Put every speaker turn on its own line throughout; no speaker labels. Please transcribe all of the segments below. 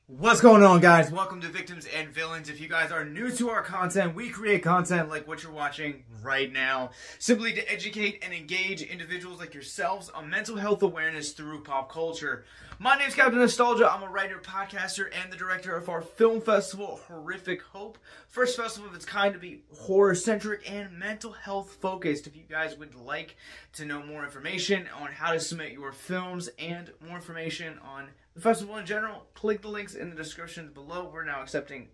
What's going on, guys? Welcome to Victims and Villains. If you guys are new to our content, we create content like what you're watching right now, simply to educate and engage individuals like yourselves on mental health awareness through pop culture. My name's Capt Nostalgia. I'm a writer, podcaster, and the director of our film festival, Horrific Hope. First festival of its kind to be horror-centric and mental health focused. If you guys would like to know more information on how to submit your films and more information on the festival in general, click the links in the description below. We're now accepting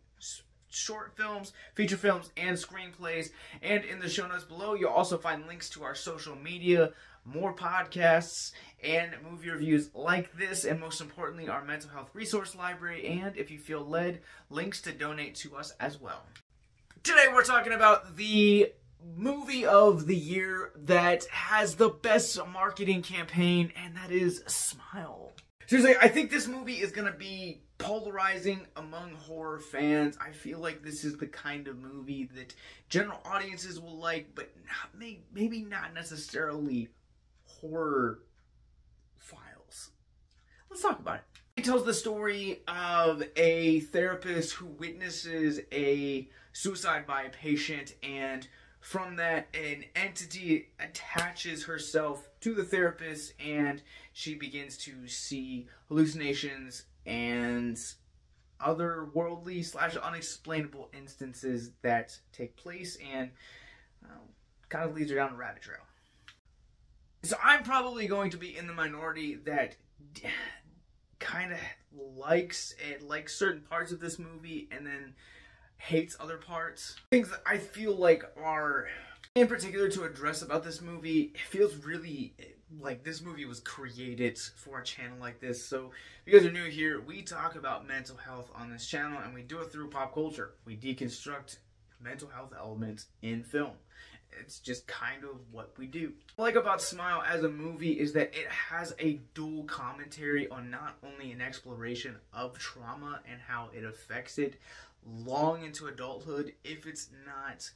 short films, feature films, and screenplays. And in the show notes below, you'll also find links to our social media, more podcasts, and movie reviews like this, and most importantly, our mental health resource library, and if you feel led, links to donate to us as well. Today we're talking about the movie of the year that has the best marketing campaign, and that is Smile. Seriously, I think this movie is going to be polarizing among horror fans. I feel like this is the kind of movie that general audiences will like, but maybe not necessarily horror files. Let's talk about it. It tells the story of a therapist who witnesses a suicide by a patient, and from that, an entity attaches herself to the therapist, and she begins to see hallucinations and otherworldly / unexplainable instances that take place, and kind of leads her down a rabbit trail. So I'm probably going to be in the minority that kind of likes certain parts of this movie and then hates other parts. Things that I feel like are in particular to address about this movie, it feels really like this movie was created for a channel like this. So if you guys are new here, we talk about mental health on this channel, and we do it through pop culture. We deconstruct mental health elements in film. It's just kind of what we do. What I like about Smile as a movie is that it has a dual commentary on not only an exploration of trauma and how it affects it long into adulthood if it's not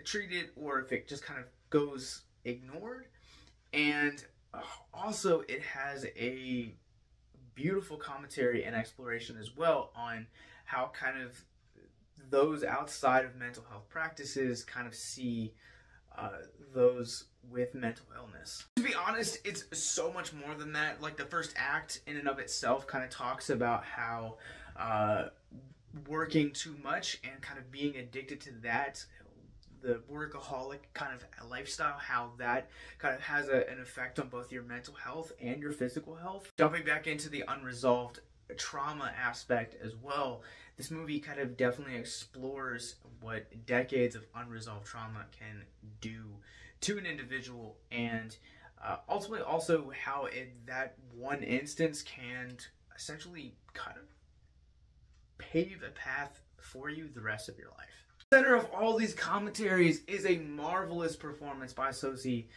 treated, or if it just kind of goes ignored. And also it has a beautiful commentary and exploration as well on how kind of those outside of mental health practices kind of see those with mental illness. To be honest, it's so much more than that. Like, the first act in and of itself kind of talks about how working too much and kind of being addicted to that, the workaholic kind of lifestyle, how that kind of has an effect on both your mental health and your physical health. Jumping back into the unresolved trauma aspect as well, this movie kind of definitely explores what decades of unresolved trauma can do to an individual, and ultimately also how that one instance can essentially kind of pave a path for you the rest of your life. The center of all these commentaries is a marvelous performance by Sosie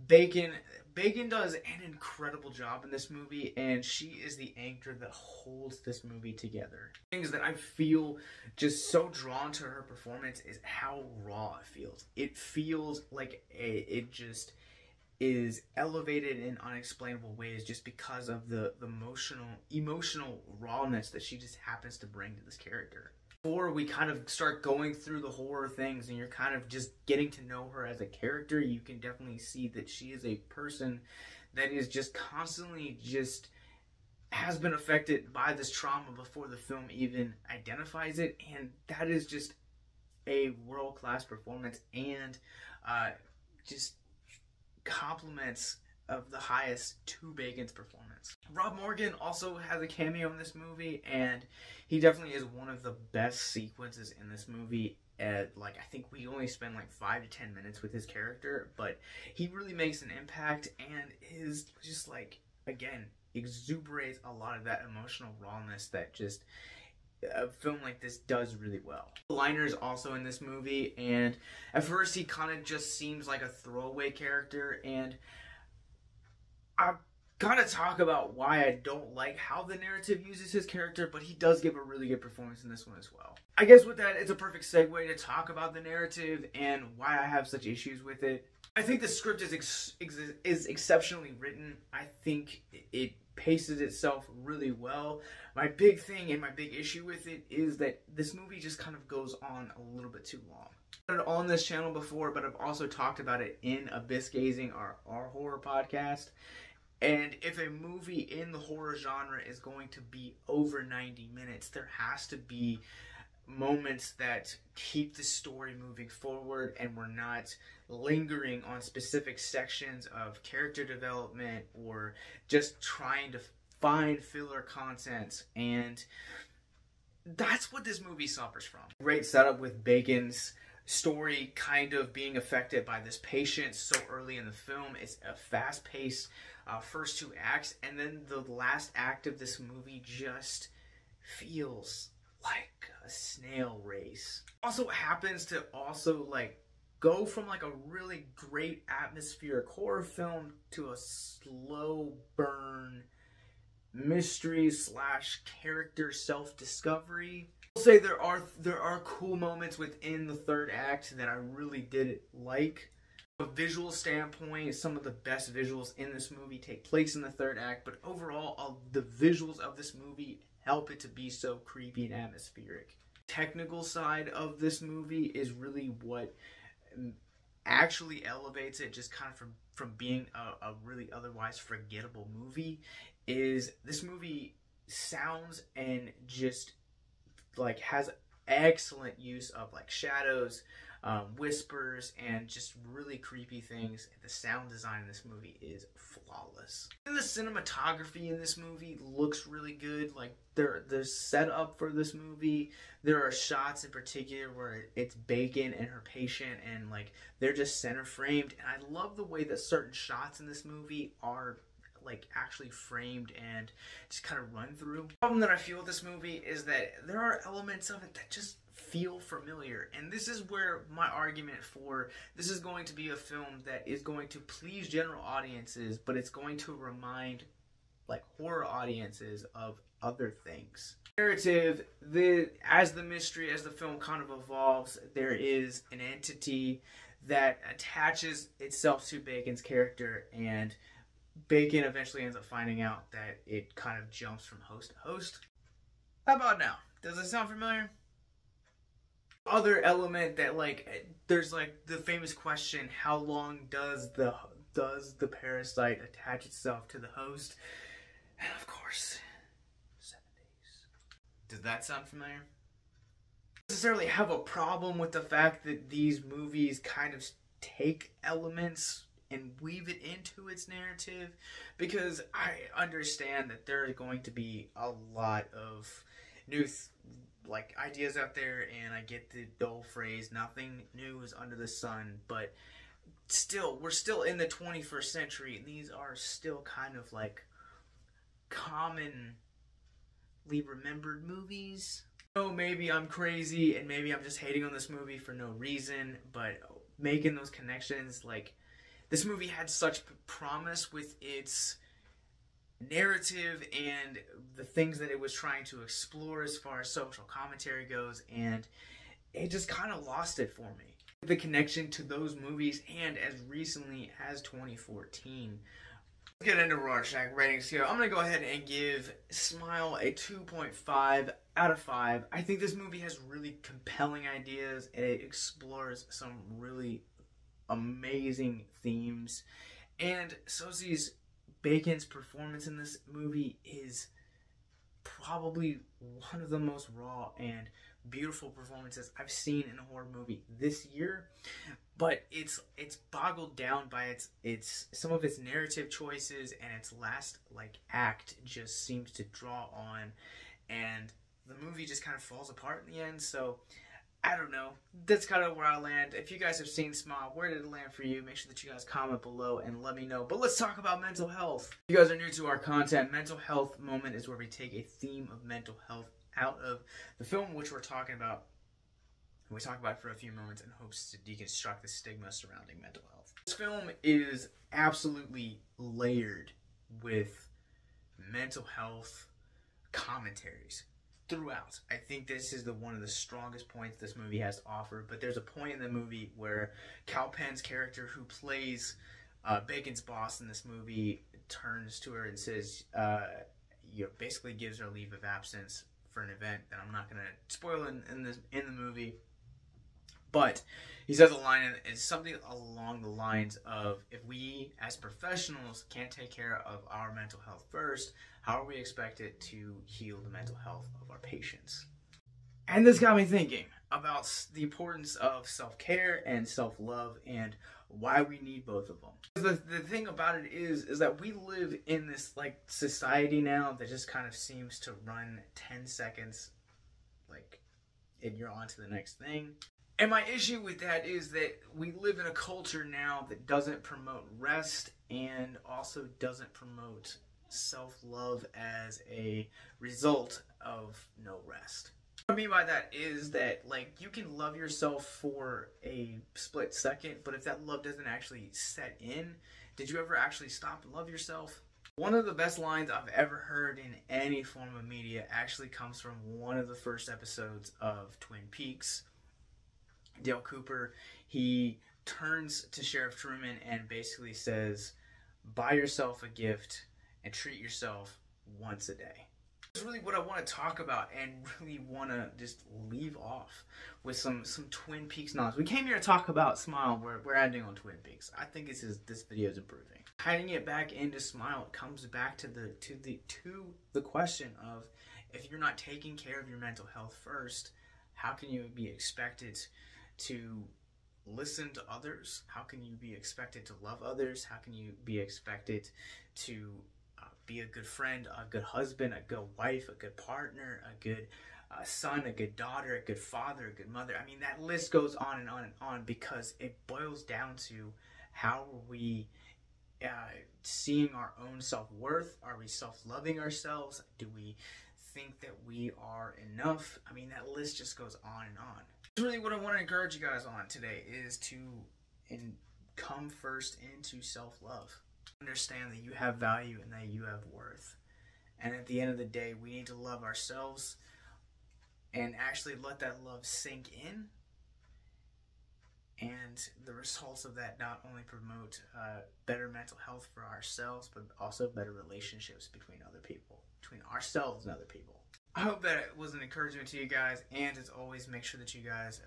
Bacon. Bacon does an incredible job in this movie, and she is the anchor that holds this movie together. Things that I feel just so drawn to her performance is how raw it feels. It feels like it just is elevated in unexplainable ways just because of the emotional rawness that she just happens to bring to this character. Before we kind of start going through the horror things and you're kind of just getting to know her as a character, you can definitely see that she is a person that is just constantly just has been affected by this trauma before the film even identifies it, and that is just a world-class performance, and just compliments of the highest to Bacon's performance. Rob Morgan also has a cameo in this movie, and he definitely is one of the best sequences in this movie. I think we only spend like 5 to 10 minutes with his character, but he really makes an impact and is just like, again, exuberates a lot of that emotional rawness that just a film like this does really well. Galiner is also in this movie, and at first he kind of just seems like a throwaway character, and I'm gonna talk about why I don't like how the narrative uses his character, but he does give a really good performance in this one as well. I guess with that, it's a perfect segue to talk about the narrative and why I have such issues with it. I think the script is exceptionally written. I think it paces itself really well. My big thing and my big issue with it is that this movie just kind of goes on a little bit too long. I've done it on this channel before, but I've also talked about it in Abyss Gazing, our horror podcast. And if a movie in the horror genre is going to be over 90 minutes, there has to be moments that keep the story moving forward, and we're not lingering on specific sections of character development or just trying to find filler content. And that's what this movie suffers from. Great setup with Bacon's story kind of being affected by this patient so early in the film. It's a fast-paced first two acts, and then the last act of this movie just feels like a snail race. Also happens to also like go from like a really great atmospheric horror film to a slow burn mystery slash character self-discovery. I'll say there are cool moments within the third act that I really did like. From a visual standpoint, some of the best visuals in this movie take place in the third act, but overall the visuals of this movie help it to be so creepy and atmospheric. Technical side of this movie is really what actually elevates it just kind of from being a really otherwise forgettable movie. Is this movie sounds and just like has excellent use of like shadows, whispers, and just really creepy things. The sound design in this movie is flawless. And the cinematography in this movie looks really good. Like they're set up for this movie. There are shots in particular where it's Bacon and her patient, and like they're just center framed. And I love the way that certain shots in this movie are like actually framed and just kind of run through. The problem that I feel with this movie is that there are elements of it that just feel familiar, and this is where my argument for this is going to be a film that is going to please general audiences, but it's going to remind like horror audiences of other things. Narrative, as the film kind of evolves, there is an entity that attaches itself to Bacon's character, and Bacon eventually ends up finding out that it kind of jumps from host to host. How about now? Does it sound familiar? Other element that like there's like the famous question, how long does the parasite attach itself to the host? And of course, 7 days. Does that sound familiar? I don't necessarily have a problem with the fact that these movies kind of take elements and weave it into its narrative, because I understand that there are going to be a lot of new like ideas out there, and I get the old phrase, nothing new is under the sun, but still, we're still in the 21st century, and these are still kind of like commonly remembered movies. Oh, maybe I'm crazy, and maybe I'm just hating on this movie for no reason, but making those connections, like, this movie had such promise with its narrative and the things that it was trying to explore as far as social commentary goes, and it just kind of lost it for me. The connection to those movies, and as recently as 2014. Let's get into Rorschach ratings here. I'm going to go ahead and give Smile a 2.5 out of 5. I think this movie has really compelling ideas, and it explores some really amazing themes, and Sosie Bacon's performance in this movie is probably one of the most raw and beautiful performances I've seen in a horror movie this year. But it's boggled down by its some of its narrative choices, and its last like act just seems to draw on, and the movie just kind of falls apart in the end. So I don't know. That's kind of where I land. If you guys have seen Smile, where did it land for you? Make sure that you guys comment below and let me know. But let's talk about mental health. If you guys are new to our content, Mental Health Moment is where we take a theme of mental health out of the film which we're talking about. And we talk about it for a few moments in hopes to deconstruct the stigma surrounding mental health. This film is absolutely layered with mental health commentaries. throughout. I think this is one of the strongest points this movie has to offer. But there's a point in the movie where Capt character, who plays Bacon's boss in this movie, turns to her and says, basically gives her a leave of absence for an event that I'm not going to spoil in the movie. But he says a line, and it's something along the lines of, if we as professionals can't take care of our mental health first, how are we expected to heal the mental health of our patients? And this got me thinking about the importance of self-care and self-love and why we need both of them. The thing about it is that we live in this like society now that just kind of seems to run 10 seconds, like, and you're on to the next thing. And my issue with that is that we live in a culture now that doesn't promote rest and also doesn't promote self-love as a result of no rest. What I mean by that is that, like, you can love yourself for a split second, but if that love doesn't actually set in, did you ever actually stop and love yourself? One of the best lines I've ever heard in any form of media actually comes from one of the first episodes of Twin Peaks. Dale Cooper, he turns to Sheriff Truman and basically says, buy yourself a gift and treat yourself once a day. That's really what I want to talk about and really want to just leave off with some Twin Peaks knowledge. We came here to talk about Smile. We're ending on Twin Peaks. I think this video is improving. Tying it back into Smile, it comes back to the question of, if you're not taking care of your mental health first, how can you be expected to listen to others? How can you be expected to love others? How can you be expected to be a good friend, a good husband, a good wife, a good partner, a good son, a good daughter, a good father, a good mother? I mean, that list goes on and on and on, because it boils down to, how are we seeing our own self-worth? Are we self-loving ourselves? Do we think that we are enough? I mean, that list just goes on and on. Really what I want to encourage you guys on today is to come first into self-love. Understand that you have value and that you have worth. And at the end of the day, we need to love ourselves and actually let that love sink in. And the results of that not only promote better mental health for ourselves, but also better relationships between other people, between ourselves and other people. I hope that it was an encouragement to you guys, and as always, make sure that you guys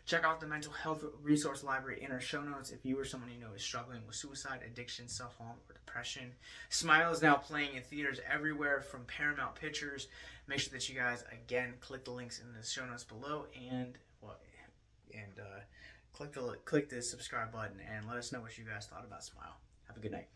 check out the mental health resource library in our show notes if you or someone you know is struggling with suicide, addiction, self-harm, or depression. Smile is now playing in theaters everywhere from Paramount Pictures. Make sure that you guys, again, click the links in the show notes below, and click the subscribe button, and let us know what you guys thought about Smile. Have a good night.